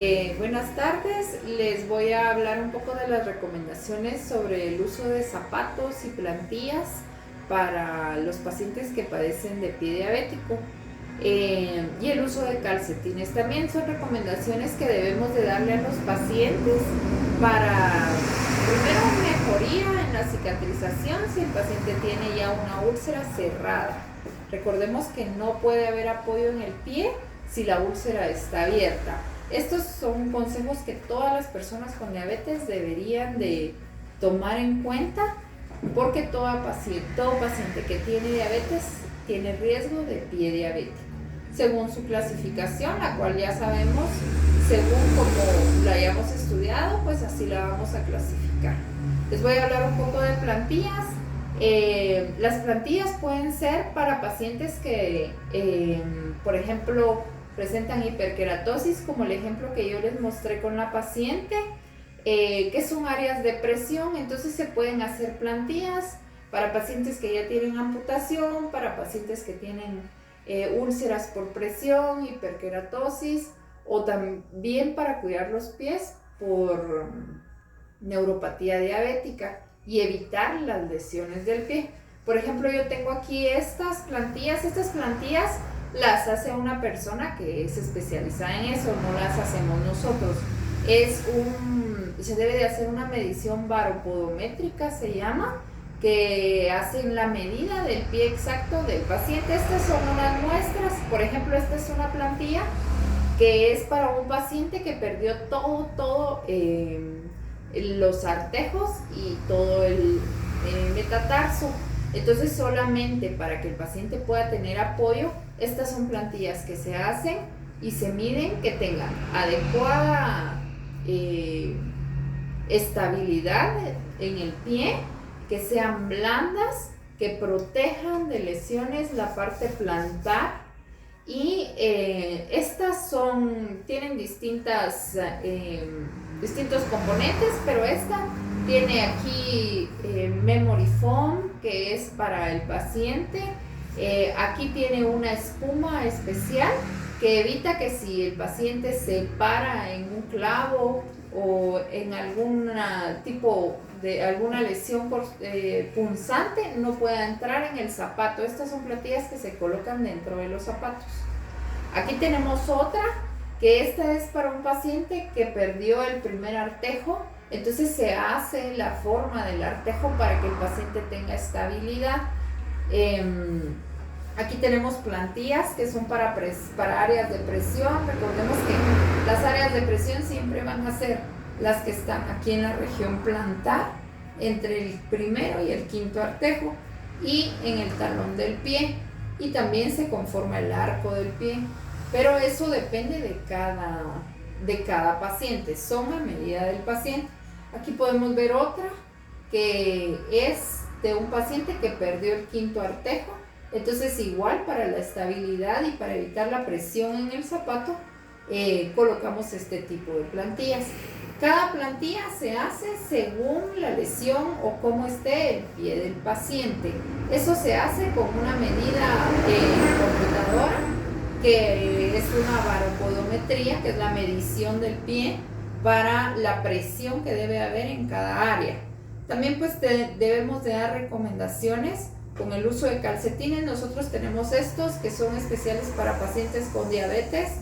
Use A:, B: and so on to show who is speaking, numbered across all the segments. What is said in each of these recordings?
A: Buenas tardes, les voy a hablar un poco de las recomendaciones sobre el uso de zapatos y plantillas para los pacientes que padecen de pie diabético y el uso de calcetines. También son recomendaciones que debemos de darle a los pacientes para, primero, mejoría en la cicatrización si el paciente tiene ya una úlcera cerrada. Recordemos que no puede haber apoyo en el pie si la úlcera está abierta. Estos son consejos que todas las personas con diabetes deberían de tomar en cuenta porque todo paciente que tiene diabetes tiene riesgo de pie diabético. Según su clasificación, la cual ya sabemos, según como la hayamos estudiado, pues así la vamos a clasificar. Les voy a hablar un poco de plantillas. Las plantillas pueden ser para pacientes que, por ejemplo, presentan hiperkeratosis, como el ejemplo que yo les mostré con la paciente, que son áreas de presión. Entonces se pueden hacer plantillas para pacientes que ya tienen amputación, para pacientes que tienen úlceras por presión, hiperkeratosis, o también para cuidar los pies por neuropatía diabética y evitar las lesiones del pie. Por ejemplo, yo tengo aquí estas plantillas las hace una persona que es especializada en eso, no las hacemos nosotros. Se debe de hacer una medición baropodométrica, se llama, que hacen la medida del pie exacto del paciente. Estas son unas muestras. Por ejemplo, esta es una plantilla que es para un paciente que perdió todo los artejos y todo el metatarso. Entonces, solamente para que el paciente pueda tener apoyo, estas son plantillas que se hacen y se miden, que tengan adecuada estabilidad en el pie, que sean blandas, que protejan de lesiones la parte plantar. Y estas tienen distintos componentes, pero esta tiene aquí memory foam, que es para el paciente. Aquí tiene una espuma especial que evita que si el paciente se para en un clavo o en alguna lesión punzante, no pueda entrar en el zapato. Estas son plantillas que se colocan dentro de los zapatos. Aquí tenemos otra, que esta es para un paciente que perdió el primer artejo. Entonces se hace la forma del artejo para que el paciente tenga estabilidad. Aquí tenemos plantillas que son para áreas de presión. Recordemos que las áreas de presión siempre van a ser las que están aquí en la región plantar, entre el primero y el quinto artejo, y en el talón del pie, y también se conforma el arco del pie. Pero eso depende de cada paciente, son a medida del paciente. Aquí podemos ver otra que es de un paciente que perdió el quinto artejo. Entonces, igual, para la estabilidad y para evitar la presión en el zapato, colocamos este tipo de plantillas. Cada plantilla se hace según la lesión o cómo esté el pie del paciente. Eso se hace con una medida computadora, que es una baropodometría, que es la medición del pie para la presión que debe haber en cada área. También pues debemos de dar recomendaciones con el uso de calcetines. Nosotros tenemos estos que son especiales para pacientes con diabetes.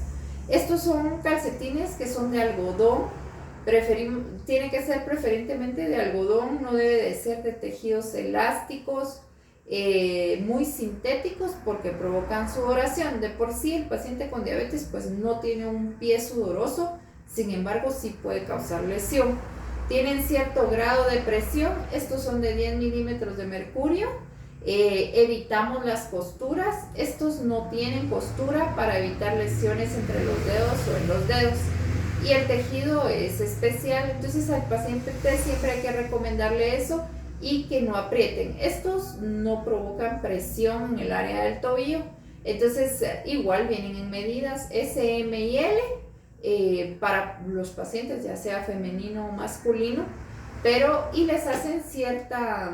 A: Estos son calcetines que son de algodón. Tiene que ser preferentemente de algodón, no debe de ser de tejidos elásticos muy sintéticos, porque provocan sudoración. De por sí el paciente con diabetes pues no tiene un pie sudoroso, sin embargo sí puede causar lesión. Tienen cierto grado de presión. Estos son de 10 milímetros de mercurio. Evitamos las costuras. Estos no tienen costura para evitar lesiones entre los dedos o en los dedos. Y el tejido es especial, entonces al paciente siempre hay que recomendarle eso y que no aprieten. Estos no provocan presión en el área del tobillo. Entonces igual vienen en medidas S, M y L para los pacientes, ya sea femenino o masculino, y les hacen cierta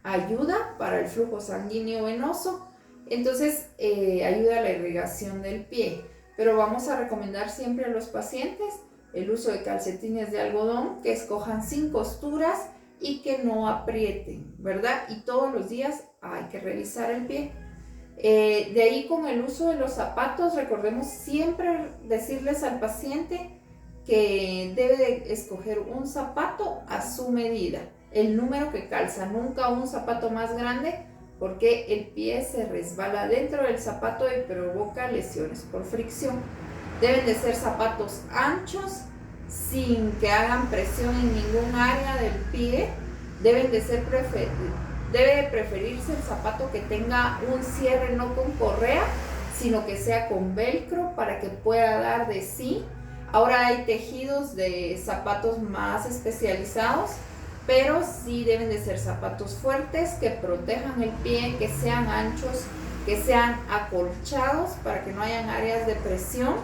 A: ayuda para el flujo sanguíneo venoso. Entonces ayuda a la irrigación del pie. pero vamos a recomendar siempre a los pacientes el uso de calcetines de algodón que escojan sin costuras y que no aprieten, ¿verdad? Y todos los días hay que revisar el pie. De ahí, con el uso de los zapatos, recordemos siempre decirles al paciente que debe de escoger un zapato a su medida, el número que calza, nunca un zapato más grande, porque el pie se resbala dentro del zapato y provoca lesiones por fricción. Deben de ser zapatos anchos, sin que hagan presión en ningún área del pie. Debe de preferirse el zapato que tenga un cierre no con correa, sino que sea con velcro para que pueda dar de sí. Ahora hay tejidos de zapatos más especializados, pero sí deben de ser zapatos fuertes que protejan el pie, que sean anchos, que sean acolchados para que no hayan áreas de presión,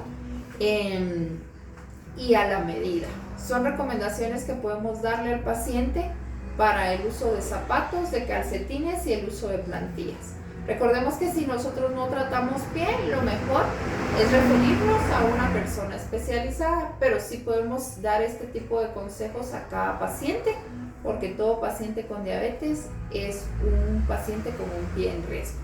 A: y a la medida. Son recomendaciones que podemos darle al paciente para el uso de zapatos, de calcetines y el uso de plantillas. Recordemos que si nosotros no tratamos pie, lo mejor es referirnos a una persona especializada, pero sí podemos dar este tipo de consejos a cada paciente, porque todo paciente con diabetes es un paciente con un pie en riesgo.